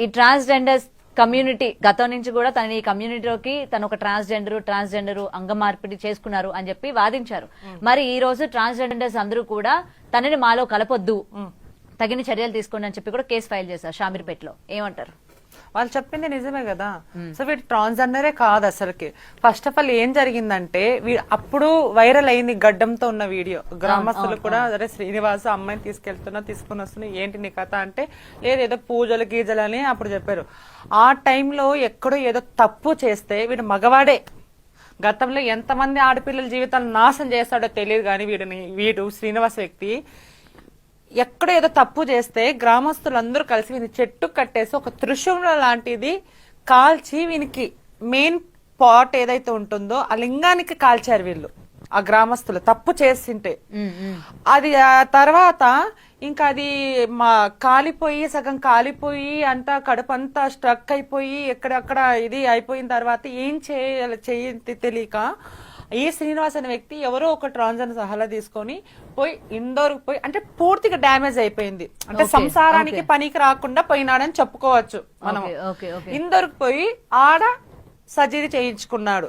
ఈ transgenders community గతం నుంచి కూడా తన ఈ కమ్యూనిటీలోకి తను ఒక ట్రాన్స్జెండర్ అంగ మార్పిడి చేసుకున్నారు అని చెప్పి వాదించారు. మరి ఈ రోజు ట్రాన్స్జెండర్స్ అందరూ కూడా తనని మాలో కలపొద్దు, తగిన చర్యలు తీసుకోండి అని చెప్పి కూడా కేసు ఫైల్ చేశారు షామీర్పేటలో. ఏమంటారు? వాళ్ళు చెప్పింది నిజమే కదా. సో వీడు ట్రాన్స్జెండరే కాదు అసలుకి. ఫస్ట్ ఆఫ్ ఆల్ ఏం జరిగిందంటే అప్పుడు వైరల్ అయింది గడ్డంతో ఉన్న వీడియో. గ్రామస్తులు కూడా అదే శ్రీనివాస అమ్మాయిని తీసుకుని వస్తున్నా ఏంటి నీ కథ అంటే, లేదు ఏదో పూజలు గీజలు అని అప్పుడు చెప్పారు. ఆ టైంలో ఎక్కడో ఏదో తప్పు చేస్తే వీడు మగవాడే. గతంలో ఎంతమంది ఆడపిల్లల జీవితాలను నాశనం చేస్తాడో తెలియదు కానీ వీడు శ్రీనివాస వ్యక్తి ఎక్కడో ఏదో తప్పు చేస్తే గ్రామస్తులందరూ కలిసి వీని చెట్టు కట్టేసి ఒక త్రిశూలం లాంటిది కాల్చి వీనికి మెయిన్ పాట్ ఏదైతే ఉంటుందో ఆ లింగానికి కాల్చారు వీళ్ళు. ఆ గ్రామస్తులు తప్పు చేసింటే అది ఆ తర్వాత ఇంకా అది సగం కాలిపోయి అంతా కడుపంతా స్ట్రక్ అయిపోయి ఎక్కడక్కడ ఇది అయిపోయిన తర్వాత ఏం చేయాలి తెలియక ఈ శ్రీనివాస్ అనే వ్యక్తి ఎవరో ఒక ట్రాన్స్జెండర్ సలహా తీసుకొని పోయి ఇండోర్ పోయి అంటే పూర్తిగా డ్యామేజ్ అయిపోయింది. అంటే సంసారానికి పనికి రాకుండా పోయినాడని చెప్పుకోవచ్చు మనం. ఇండోర్ పోయి ఆడ సర్జరీ చేయించుకున్నాడు.